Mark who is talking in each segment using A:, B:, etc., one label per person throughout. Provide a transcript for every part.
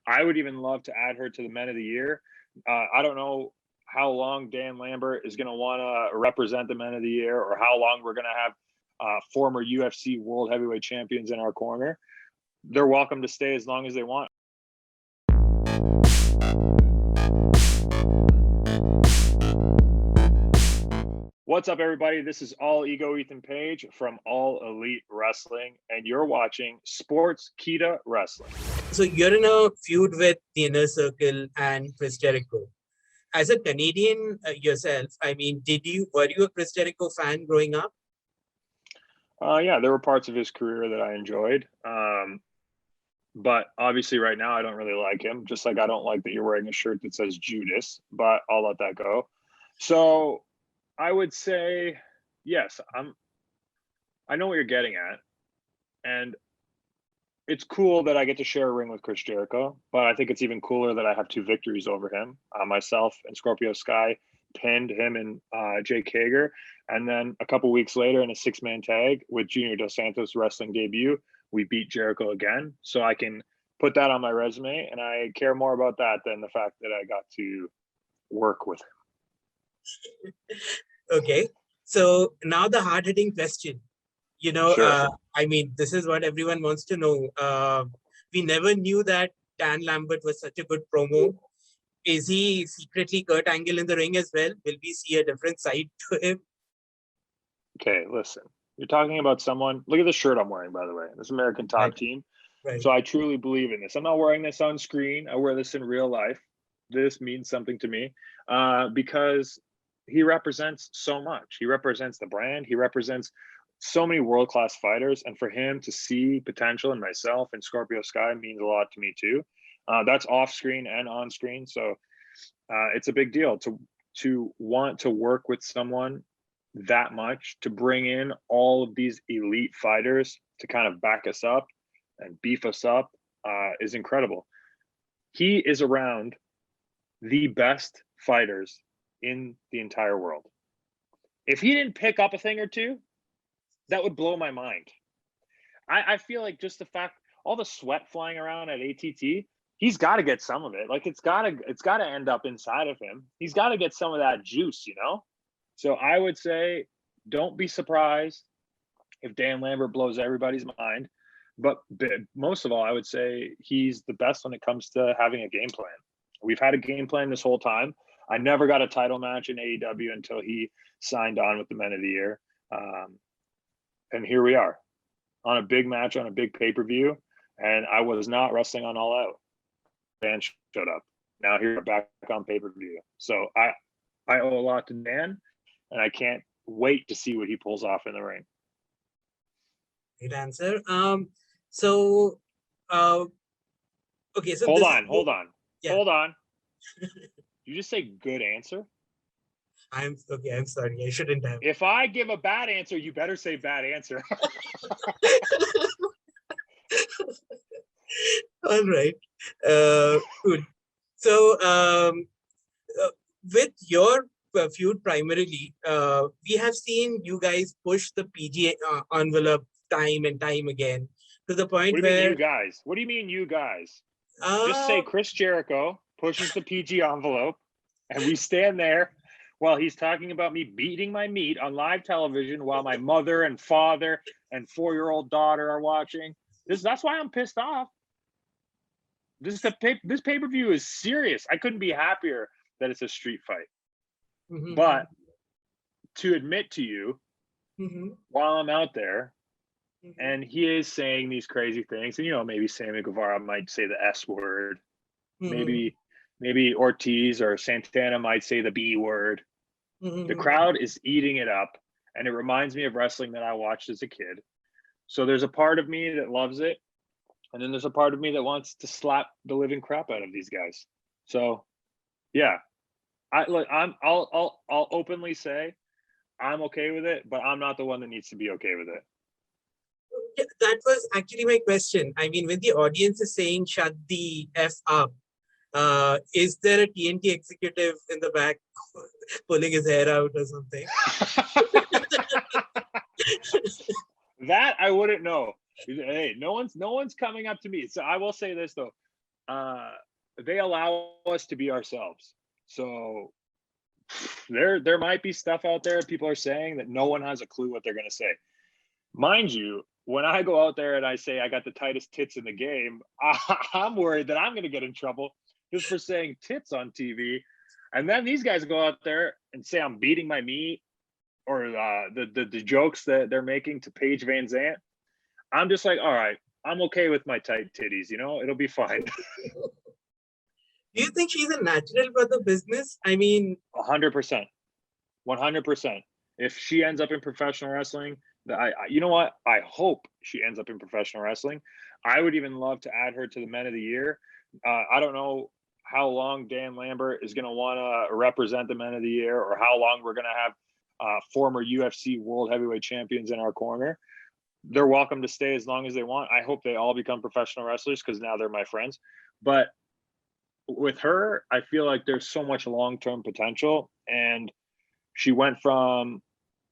A: I would even love to add her to the Men of the Year. I don't know how long Dan Lambert is going to want to represent the Men of the Year, or how long we're going to have former UFC World Heavyweight Champions in our corner. They're welcome to stay as long as they want. What's up, everybody? This is All Ego Ethan Page from All Elite Wrestling, and you're watching Sportskeeda Wrestling.
B: So you're in a feud with the Inner Circle and Chris Jericho. As a Canadian yourself, I mean, were you a Chris Jericho fan growing up?
A: Yeah, there were parts of his career that I enjoyed. But obviously right now I don't really like him, just like I don't like that you're wearing a shirt that says Judas, but I'll let that go. So I would say, yes, I know what you're getting at. And it's cool that I get to share a ring with Chris Jericho, but I think it's even cooler that I have two victories over him. Myself and Scorpio Sky pinned him and Jake Hager. And then a couple weeks later in a 6-man tag with Junior Dos Santos wrestling debut, we beat Jericho again. So I can put that on my resume, and I care more about that than the fact that I got to work with him.
B: Okay. So now the hard-hitting question. You know,
A: Sure.
B: I mean, this is what everyone wants to know. We never knew that Dan Lambert was such a good promo. Is he secretly Kurt Angle in the ring as well? Will we see a different side to him?
A: Okay, listen. You're talking about someone. Look at the shirt I'm wearing, by the way. This American Top Team.
B: Right.
A: So I truly believe in this. I'm not wearing this on screen. I wear this in real life. This means something to me because he represents so much. He represents the brand. He represents so many world-class fighters. And for him to see potential in myself and Scorpio Sky means a lot to me too. That's off screen and on screen. So it's a big deal to want to work with someone that much, to bring in all of these elite fighters to kind of back us up and beef us up is incredible. He is around the best fighters in the entire world. If he didn't pick up a thing or two, that would blow my mind. I feel like just the fact, all the sweat flying around at ATT, he's got to get some of it. Like it's got to end up inside of him. He's got to get some of that juice, you know? So I would say, don't be surprised if Dan Lambert blows everybody's mind. But most of all, I would say he's the best when it comes to having a game plan. We've had a game plan this whole time. I never got a title match in AEW until he signed on with the Men of the Year. And here we are on a big match, on a big pay-per-view. And I was not wrestling on All Out. Dan showed up. Now here we're back on pay-per-view. So I owe a lot to Dan, and I can't wait to see what he pulls off in the ring.
B: Great answer. Okay, so
A: hold on.
B: Yeah.
A: Hold on. You just say good answer?
B: I'm sorry. I shouldn't have.
A: If I give a bad answer, you better say bad answer.
B: All right. Good. So, with your feud primarily, we have seen you guys push the PG envelope time and time again to the point
A: What do you
B: where
A: mean, you guys? What do you mean, you guys? Just say Chris Jericho pushes the PG envelope, and we stand there while he's talking about me beating my meat on live television while my mother and father and 4-year-old daughter are watching. That's why I'm pissed off. This pay-per-view is serious. I couldn't be happier that it's a street fight. Mm-hmm. But to admit to you, while I'm out there, and he is saying these crazy things, and, you know, maybe Sammy Guevara might say the S word. Maybe Ortiz or Santana might say the B word. The crowd is eating it up, and it reminds me of wrestling that I watched as a kid. So there's a part of me that loves it, and then there's a part of me that wants to slap the living crap out of these guys. So, yeah, I'll openly say I'm okay with it, but I'm not the one that needs to be okay with it.
B: That was actually my question. I mean, when the audience is saying "shut the F up," is there a TNT executive in the back pulling his hair out or something?
A: That I wouldn't know. Hey, no one's coming up to me. So I will say this though, they allow us to be ourselves. So there might be stuff out there people are saying that no one has a clue what they're going to say. Mind you, when I go out there and I say I got the tightest tits in the game, I'm worried that I'm going to get in trouble just for saying tits on TV. And then these guys go out there and say I'm beating my meat, or the jokes that they're making to Paige VanZant. I'm just like, all right, I'm okay with my tight titties. It'll be fine.
B: Do you think she's a natural for the business? I mean,
A: 100%, 100%. If she ends up in professional wrestling, you know what? I hope she ends up in professional wrestling. I would even love to add her to the Men of the Year. I don't know how long Dan Lambert is going to want to represent the Men of the Year, or how long we're going to have former UFC World Heavyweight Champions in our corner. They're welcome to stay as long as they want. I hope they all become professional wrestlers, because now they're my friends. But with her, I feel like there's so much long-term potential, and she went from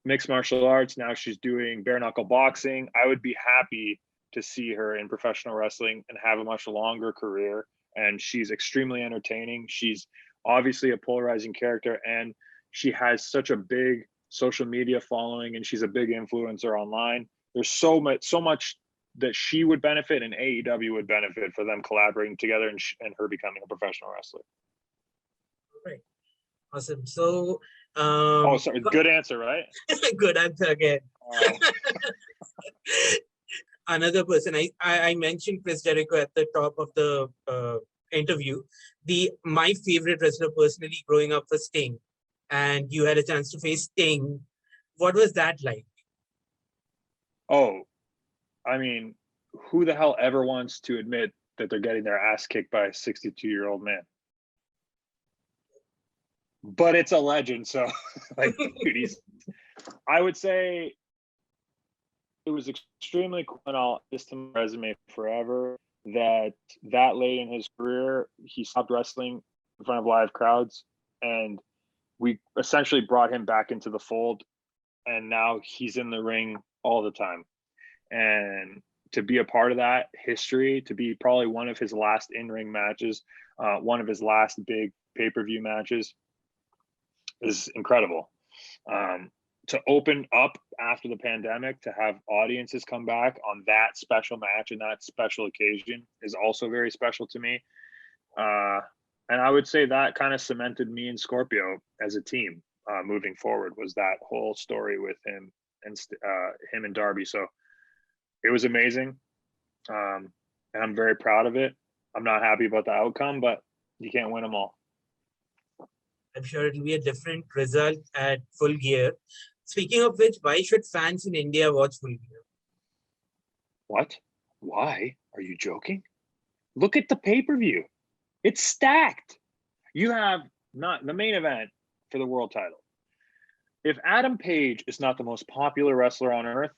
A: mixed martial arts, now she's doing bare knuckle boxing. I would be happy to see her in professional wrestling and have a much longer career. And she's extremely entertaining. She's obviously a polarizing character, and she has such a big social media following, and she's a big influencer online. There's so much that she would benefit, and AEW would benefit for them collaborating together, and her becoming a professional wrestler.
B: Right. Awesome. So,
A: sorry. Good answer, right?
B: Good answer again. Another person, I mentioned Chris Jericho at the top of the interview. My favorite wrestler personally growing up was Sting, and you had a chance to face Sting. What was that like?
A: Oh, I mean, who the hell ever wants to admit that they're getting their ass kicked by a 62-year-old man? But it's a legend, so like, dude, I would say it was extremely cool, and I'll this to my resume forever, that late in his career, he stopped wrestling in front of live crowds, and we essentially brought him back into the fold, and now he's in the ring all the time. And to be a part of that history, to be probably one of his last in-ring matches, one of his last big pay-per-view matches, is incredible. To open up after the pandemic, to have audiences come back on that special match and that special occasion is also very special to me. And I would say that kind of cemented me and Scorpio as a team moving forward, was that whole story with him and Darby. So it was amazing. And I'm very proud of it. I'm not happy about the outcome, but you can't win them all.
B: I'm sure it'll be a different result at Full Gear. Speaking of which, why should fans in India watch Full Gear?
A: What? Why? Are you joking? Look at the pay-per-view. It's stacked. You have not the main event for the world title. If Adam Page is not the most popular wrestler on earth,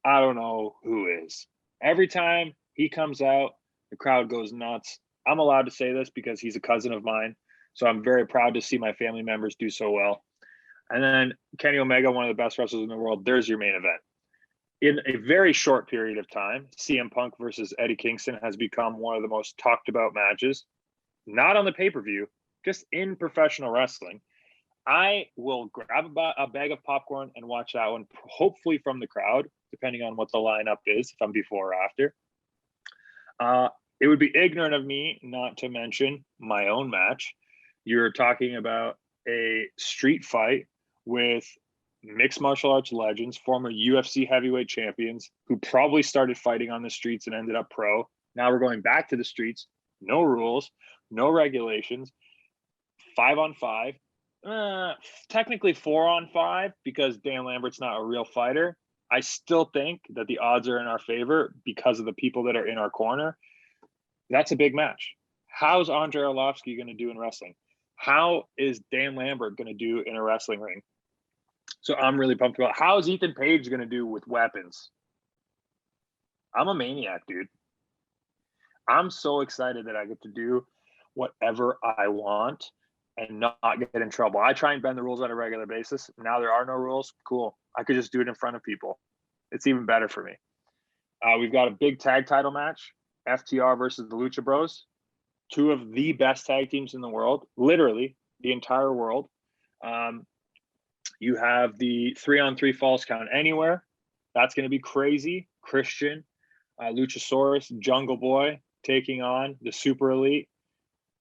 A: I don't know who is. Every time he comes out, the crowd goes nuts. I'm allowed to say this because he's a cousin of mine, so I'm very proud to see my family members do so well. And then Kenny Omega, one of the best wrestlers in the world, there's your main event. In a very short period of time, CM Punk versus Eddie Kingston has become one of the most talked about matches, not on the pay-per-view, just in professional wrestling. I will grab a bag of popcorn and watch that one, hopefully from the crowd, depending on what the lineup is, if I'm before or after. It would be ignorant of me not to mention my own match. You're talking about a street fight with mixed martial arts legends, former UFC heavyweight champions, who probably started fighting on the streets and ended up pro. Now we're going back to the streets. No rules, no regulations. 5-on-5. Technically 4-on-5, because Dan Lambert's not a real fighter. I still think that the odds are in our favor because of the people that are in our corner. That's a big match. How's Andrei Arlovsky going to do in wrestling? How is Dan Lambert going to do in a wrestling ring? So I'm really pumped about how is Ethan Page going to do with weapons? I'm a maniac, dude. I'm so excited that I get to do whatever I want and not get in trouble. I try and bend the rules on a regular basis. Now there are no rules. Cool. I could just do it in front of people. It's even better for me. We've got a big tag title match, FTR versus the Lucha Bros. two of the best tag teams in the world, literally the entire world. You have the 3-on-3 falls count anywhere. That's going to be crazy. Christian, Luchasaurus, Jungle Boy taking on the Super Elite.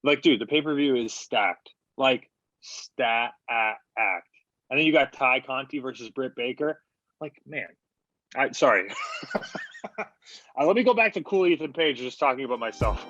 A: Like, dude, the pay-per-view is stacked. Like, stacked. And then you got Ty Conti versus Britt Baker. Like, man, sorry. Let me go back to Cool Ethan Page just talking about myself.